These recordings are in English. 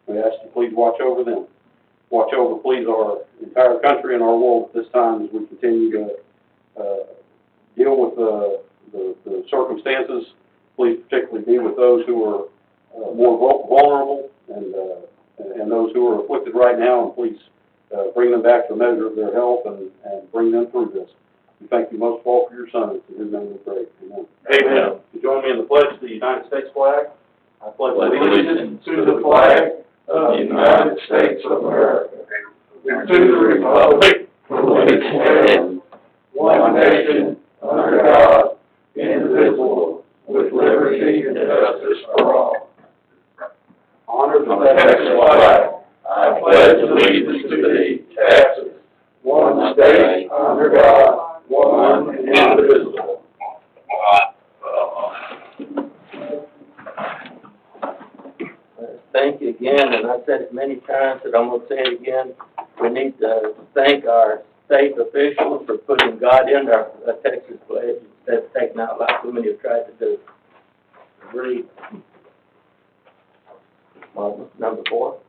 We ask you please watch over them. Watch over, please, our entire country and our world at this time as we continue to deal with the circumstances. Please particularly be with those who are more vulnerable and those who are afflicted right now, and please bring them back to a measure of their health and bring them through this. We thank you most of all for your son. In his name we pray. Amen. Amen. You join me in the pledge of the United States flag. I pledge allegiance to the flag of the United States of America and to the republic for which it stands, one nation, under God, indivisible, with liberty and justice for all. Honor the Texas flag. I pledge allegiance to thee, Texas, one state, under God, one and indivisible. Thank you again, and I've said it many times, but I'm going to say it again. We need to thank our state officials for putting God in our Texas pledge instead of taking out like so many have tried to do. Agreed. Number 4.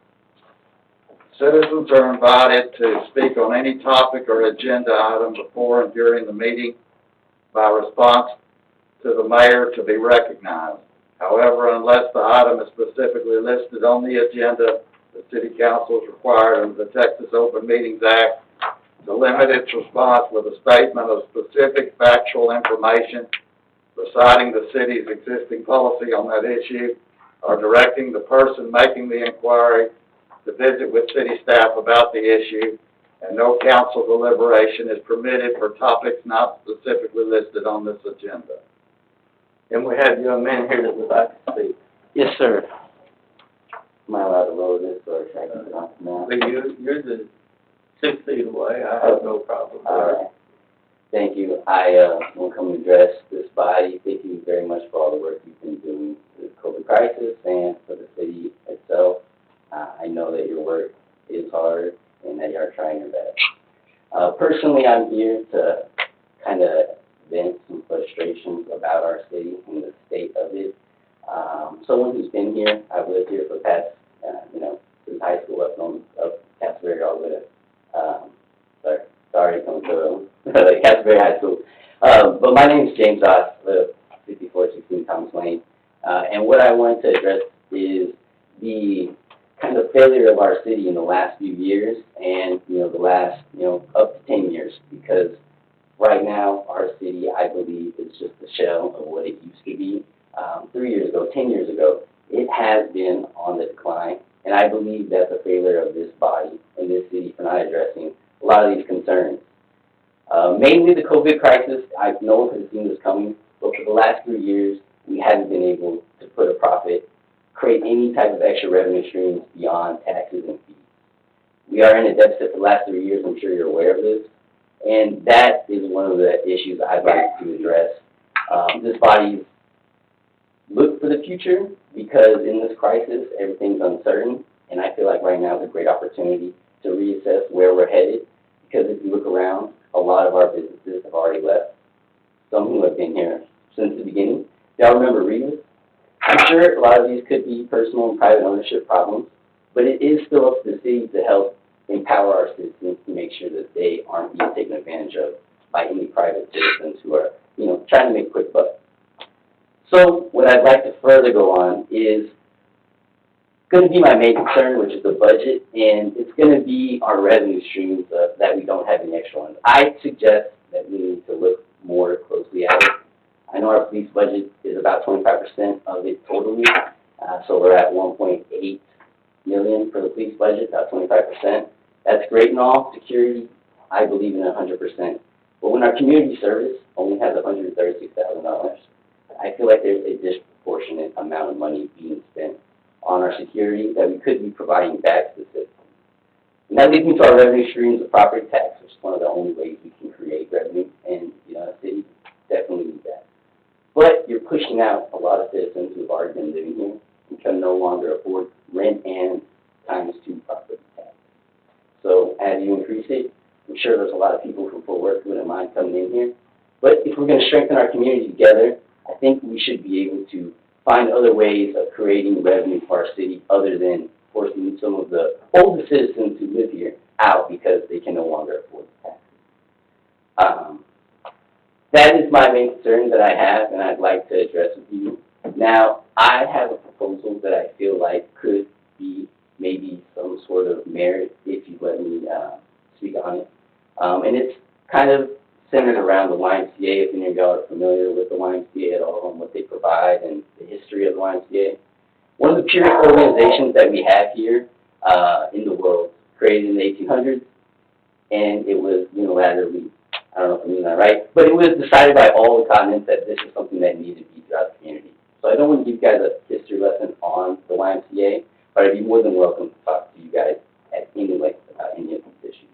Citizens are invited to speak on any topic or agenda item before and during the meeting by response to the mayor to be recognized. However, unless the item is specifically listed on the agenda, the City Council is required under the Texas Open Meetings Act to limit its response with a statement of specific factual information reciting the city's existing policy on that issue, or directing the person making the inquiry to visit with city staff about the issue, and no council deliberation is permitted for topics not specifically listed on this agenda. And we have a young man here that would like to speak. Yes, sir. Am I allowed to lower this, or should I keep it on now? But you're the 6 feet away. I have no problem. All right. Thank you. I will come address this body. Thank you very much for all the work you've been doing for the COVID crisis and for the city itself. I know that your work is hard and that you are trying your best. Personally, I'm here to kind of vent some frustrations about our city and the state of it. Someone who's been here, I've lived here for the past, since high school up Castleberry all the way to, sorry, coming to Castleberry High School. But my name is James Oss, I live 5416 Thomas Lane. And what I want to address is the kind of failure of our city in the last few years and, the last, up to 10 years, because right now, our city, I believe, is just a shell of what it used to be. 3 years ago, 10 years ago, it has been on the decline, and I believe that's a failure of this body and this city for not addressing a lot of these concerns. Mainly the COVID crisis, no one could have seen this coming, but for the last 3 years, we haven't been able to put a profit, create any type of extra revenue streams beyond taxes and fees. We are in a deficit for the last 3 years, I'm sure you're aware of this. And that is one of the issues I'd like to address. This body's look for the future, because in this crisis, everything's uncertain, and I feel like right now is a great opportunity to reassess where we're headed, because if you look around, a lot of our businesses have already left. Some who have been here since the beginning. Y'all remember Remus? I'm sure a lot of these could be personal and private ownership problems, but it is still up to the city to help empower our citizens to make sure that they aren't being taken advantage of by any private citizens who are, trying to make a quick buck. So what I'd like to further go on is going to be my main concern, which is the budget, and it's going to be our revenue streams that we don't have any extra ones. I suggest that we need to look more closely at it. I know our police budget is about 25% of it totally, so we're at $1.8 million for the police budget, about 25%. That's great and all. Security, I believe in 100%. But when our community service only has $136,000, I feel like there's a disproportionate amount of money being spent on our security that we could be providing back to the citizens. And that leads me to our revenue streams of property tax, which is one of the only ways we can create revenue, and the city definitely needs that. But you're pushing out a lot of citizens who have already been living here and can no longer afford rent and ×2 property tax. So as you increase it, I'm sure there's a lot of people from Fort Worth who wouldn't mind coming in here. But if we're going to strengthen our community together, I think we should be able to find other ways of creating revenue for our city other than for forcing some of the older citizens who live here out because they can no longer afford the taxes. That is my main concern that I have, and I'd like to address with you. Now, I have a proposal that I feel like could be maybe some sort of merit if you let me speak on it. And it's kind of centered around the YMCA, if any of y'all are familiar with the YMCA at all and what they provide and the history of the YMCA. One of the purest organizations that we have here in the world, created in the 1800s, and it was unilaterally, I don't know if I'm getting that right, but it was decided by all the continents that this is something that needed to be throughout the community. So I don't want to give you guys a history lesson on the YMCA, but I'd be more than welcome to talk to you guys at any length about any of these issues.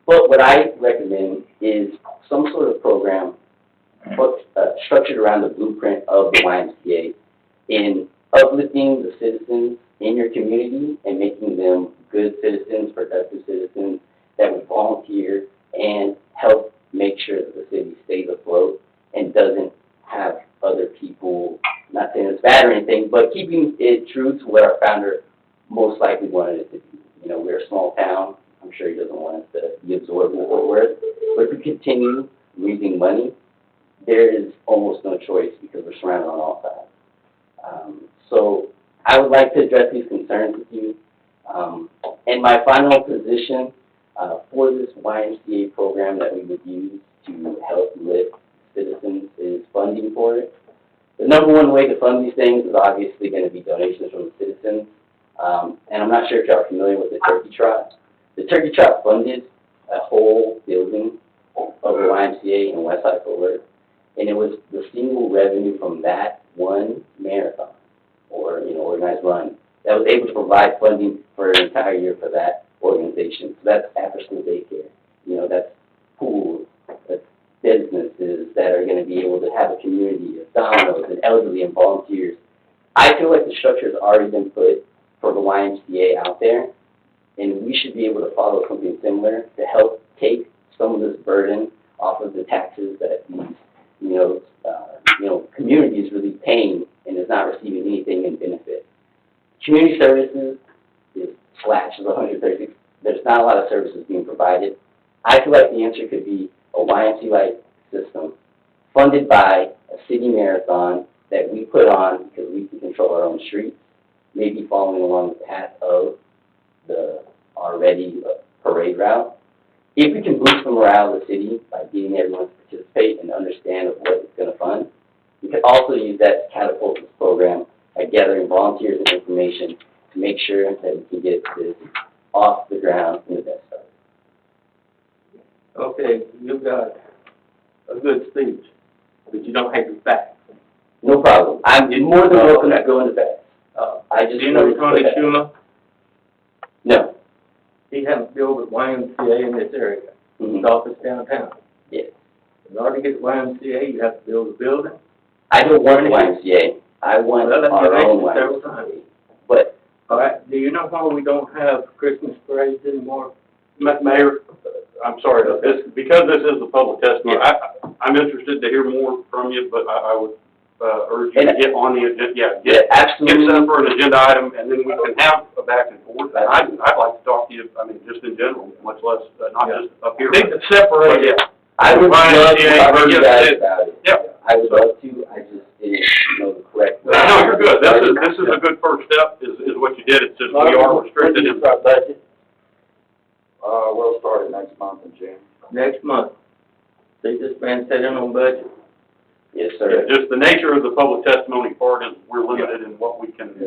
But what I recommend is some sort of program structured around the blueprint of the YMCA in uplifting the citizens in your community and making them good citizens, productive citizens that would volunteer and help make sure that the city stays afloat and doesn't have other people, not saying it's bad or anything, but keeping it true to what our founder most likely wanted it to be. You know, we're a small town. I'm sure he doesn't want us to be absorbed in Fort Worth. But if we continue losing money, there is almost no choice because we're surrounded on all sides. So I would like to address these concerns with you. And my final position for this YMCA program that we would use to help lift citizens is funding for it. The number one way to fund these things is obviously going to be donations from the citizens. And I'm not sure if y'all are familiar with the Turkey Trot. The Turkey Trot funded a whole building of the YMCA in Westside Fort Worth, and it was the single revenue from that one marathon or organized run that was able to provide funding for an entire year for that organization. So that's after-school daycare. That's pools, that's businesses that are going to be able to have a community of dominoes and elderly and volunteers. I feel like the structure has already been put for the YMCA out there, and we should be able to follow something similar to help take some of this burden off of the taxes that these, communities really paying and is not receiving anything in benefit. Community services is slashed to 136. There's not a lot of services being provided. I feel like the answer could be a YMCA-like system funded by a city marathon that we put on because we can control our own streets, maybe following along the path of the already parade route. If we can boost the morale of the city by getting everyone to participate and understand what it's going to fund, we can also use that to catapult this program by gathering volunteers and information to make sure that we can get this off the ground in the best way. Okay, you've got a good speech, but you don't have the facts. No problem. I'm more than welcome to go into that. Do you know Tony Schumer? No. He has built a YMCA in this area. Mm-hmm. His office downtown. Yes. In order to get the YMCA, you have to build a building. I don't want the YMCA. I want our own YMCA. But all right. Do you know why we don't have Christmas parades anymore? Mayor, I'm sorry, because this is the public testimony, I'm interested to hear more from you, but I would urge you to get on the agenda, get set up for an agenda item, and then we can have a back and forth. And I'd like to talk to you, just in general, much less, not just up here. Separate. Yeah. I would love to talk to you guys it. about it. Yeah. I would love to. I just didn't know the correct way. No, you're good. This is a good first step, is what you did. It's just we are restricted in our budget We'll start it next month in June. next month. See, this man said in on budget. Yes, sir. just the nature of the public testimony part is we're limited in what we can